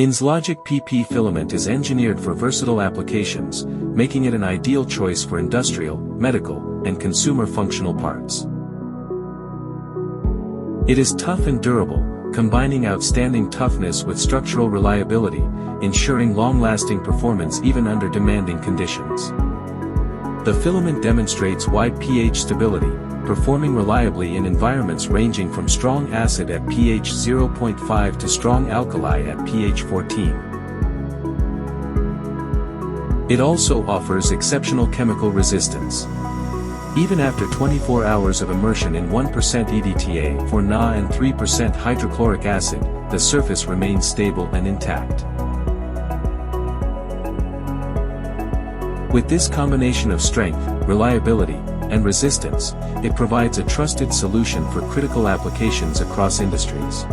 Inslogic PP Filament is engineered for versatile applications, making it an ideal choice for industrial, medical, and consumer functional parts. It is tough and durable, combining outstanding toughness with structural reliability, ensuring long-lasting performance even under demanding conditions. The filament demonstrates wide pH stability, performing reliably in environments ranging from strong acid at pH 0.5 to strong alkali at pH 14. It also offers exceptional chemical resistance. Even after 24 hours of immersion in 1% EDTA for Na and 3% hydrochloric acid, the surface remains stable and intact. With this combination of strength, reliability, and resistance, it provides a trusted solution for critical applications across industries.